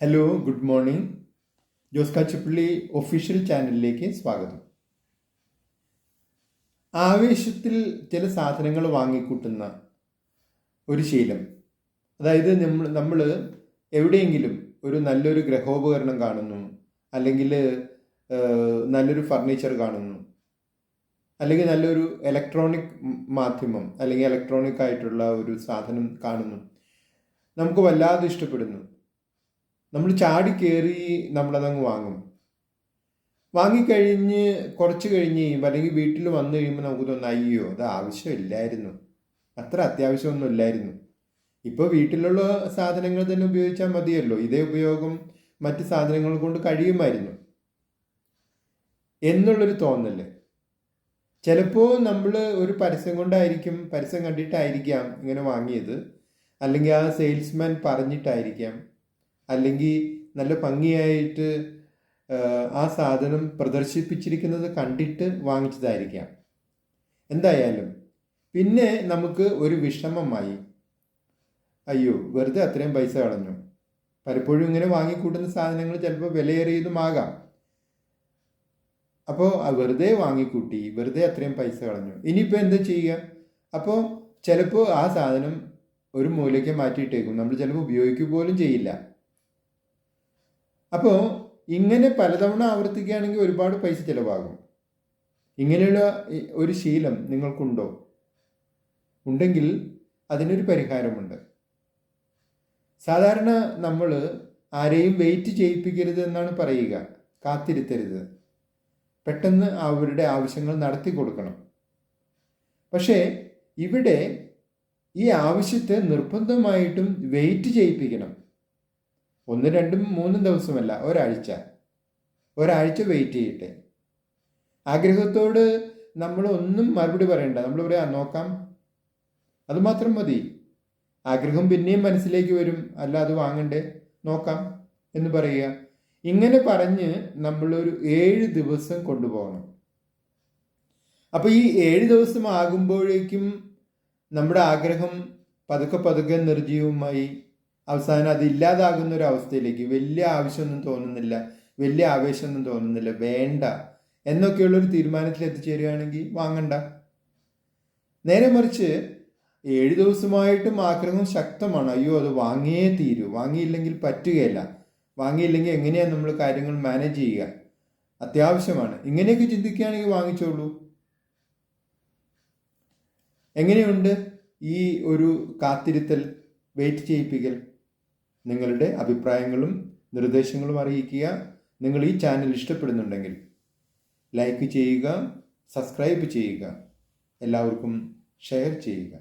Hello, good morning. Jose Kachappilly official ചാനലിലേക്ക് സ്വാഗതം. ആവേശത്തിൽ ചില സാധനങ്ങൾ വാങ്ങിക്കൂട്ടുന്ന ഒരു ശീലം, അതായത് നമ്മൾ എവിടെയെങ്കിലും ഒരു നല്ലൊരു ഗ്രഹോപകരണം കാണുന്നു, അല്ലെങ്കിൽ നല്ലൊരു ഫർണിച്ചർ കാണുന്നു, അല്ലെങ്കിൽ നല്ലൊരു ഇലക്ട്രോണിക് മാധ്യമം അല്ലെങ്കിൽ ഇലക്ട്രോണിക് ആയിട്ടുള്ള ഒരു സാധനം കാണുന്നു, നമുക്ക് വല്ലാതെ ഇഷ്ടപ്പെടുന്നു. നമ്മൾ ചാടിക്കേറി നമ്മളതങ്ങ് വാങ്ങും. വാങ്ങിക്കഴിഞ്ഞ് കുറച്ച് കഴിഞ്ഞ് കഴിയുമ്പോൾ അല്ലെങ്കിൽ വീട്ടിൽ വന്നു കഴിയുമ്പോൾ നമുക്ക് തോന്നുന്നു, അയ്യോ അത് ആവശ്യമില്ലായിരുന്നു, അത്ര അത്യാവശ്യമൊന്നും ഇല്ലായിരുന്നു, ഇപ്പോൾ വീട്ടിലുള്ള സാധനങ്ങൾ തന്നെ ഉപയോഗിച്ചാൽ മതിയല്ലോ, ഇതേ ഉപയോഗം മറ്റ് സാധനങ്ങൾ കൊണ്ട് കഴിയുമായിരുന്നു എന്നുള്ളൊരു തോന്നല്. ചിലപ്പോൾ നമ്മൾ ഒരു പരസ്യം കൊണ്ടായിരിക്കും, പരസ്യം കണ്ടിട്ടായിരിക്കാം ഇങ്ങനെ വാങ്ങിയത്, അല്ലെങ്കിൽ ആ സെയിൽസ്മാൻ പറഞ്ഞിട്ടായിരിക്കാം, അല്ലെങ്കിൽ നല്ല ഭംഗിയായിട്ട് ആ സാധനം പ്രദർശിപ്പിച്ചിരിക്കുന്നത് കണ്ടിട്ട് വാങ്ങിച്ചതായിരിക്കാം. എന്തായാലും പിന്നെ നമുക്ക് ഒരു വിഷമമായി, അയ്യോ വെറുതെ അത്രയും പൈസ കളഞ്ഞു. പലപ്പോഴും ഇങ്ങനെ വാങ്ങിക്കൂട്ടുന്ന സാധനങ്ങൾ ചിലപ്പോൾ വിലയേറിയതുമാകാം. അപ്പോൾ വെറുതെ വാങ്ങിക്കൂട്ടി, വെറുതെ അത്രയും പൈസ കളഞ്ഞു, ഇനിയിപ്പോൾ എന്താ ചെയ്യുക? അപ്പോൾ ചിലപ്പോൾ ആ സാധനം ഒരു മൂലയ്ക്ക് മാറ്റിയിട്ടേക്കും, നമ്മൾ ചിലപ്പോൾ ഉപയോഗിക്കുക പോലും ചെയ്യില്ല. അപ്പോൾ ഇങ്ങനെ പലതവണ ആവർത്തിക്കുകയാണെങ്കിൽ ഒരുപാട് പൈസ ചിലവാകും. ഇങ്ങനെയുള്ള ഒരു ശീലം നിങ്ങൾക്കുണ്ടോ? ഉണ്ടെങ്കിൽ അതിനൊരു പരിഹാരമുണ്ട്. സാധാരണ നമ്മൾ ആരെയും വെയിറ്റ് ചെയ്യിപ്പിക്കരുത് എന്നാണ് പറയുക, കാത്തിരുത്തരുത്, പെട്ടെന്ന് അവരുടെ ആവശ്യങ്ങൾ നടത്തി കൊടുക്കണം. പക്ഷേ ഇവിടെ ഈ ആവശ്യത്തെ നിർബന്ധമായിട്ടും വെയിറ്റ് ചെയ്യിപ്പിക്കണം. 1, 2, 3 ദിവസമല്ല, ഒരാഴ്ച വെയിറ്റ് ചെയ്യട്ടെ. ആഗ്രഹത്തോട് നമ്മൾ ഒന്നും മറുപടി പറയണ്ട, നമ്മൾ പറയാം നോക്കാം, അതുമാത്രം മതി. ആഗ്രഹം പിന്നെയും മനസ്സിലേക്ക് വരും, അല്ല അത് വാങ്ങണ്ടേ, നോക്കാം എന്ന് പറയുക. ഇങ്ങനെ പറഞ്ഞ് നമ്മളൊരു 7 ദിവസം കൊണ്ടുപോകണം. അപ്പോൾ ഈ 7 ദിവസം ആകുമ്പോഴേക്കും നമ്മുടെ ആഗ്രഹം പതുക്കെ നിർജീവമായി അവസാനം അത് ഇല്ലാതാകുന്ന ഒരു അവസ്ഥയിലേക്ക്, വലിയ ആവശ്യമൊന്നും തോന്നുന്നില്ല, വലിയ ആവേശമൊന്നും തോന്നുന്നില്ല, വേണ്ട എന്നൊക്കെയുള്ളൊരു തീരുമാനത്തിൽ എത്തിച്ചേരുകയാണെങ്കിൽ വാങ്ങണ്ട. നേരെ മറിച്ച് 7 ദിവസമായിട്ടും ആഗ്രഹം ശക്തമാണ്, അയ്യോ അത് വാങ്ങിയേ തീരൂ, വാങ്ങിയില്ലെങ്കിൽ പറ്റുകയില്ല, വാങ്ങിയില്ലെങ്കിൽ എങ്ങനെയാണ് നമ്മൾ കാര്യങ്ങൾ മാനേജ് ചെയ്യുക, അത്യാവശ്യമാണ്, ഇങ്ങനെയൊക്കെ ചിന്തിക്കുകയാണെങ്കിൽ വാങ്ങിച്ചോളൂ. എങ്ങനെയുണ്ട് ഈ ഒരു കാത്തിരുത്തൽ, വെയിറ്റ് ചെയ്യിപ്പിക്കൽ? നിങ്ങളുടെ അഭിപ്രായങ്ങളും നിർദ്ദേശങ്ങളും അറിയിക്കുക. നിങ്ങൾ ഈ ചാനൽ ഇഷ്ടപ്പെടുന്നുണ്ടെങ്കിൽ ലൈക്ക് ചെയ്യുക, സബ്സ്ക്രൈബ് ചെയ്യുക, എല്ലാവർക്കും ഷെയർ ചെയ്യുക.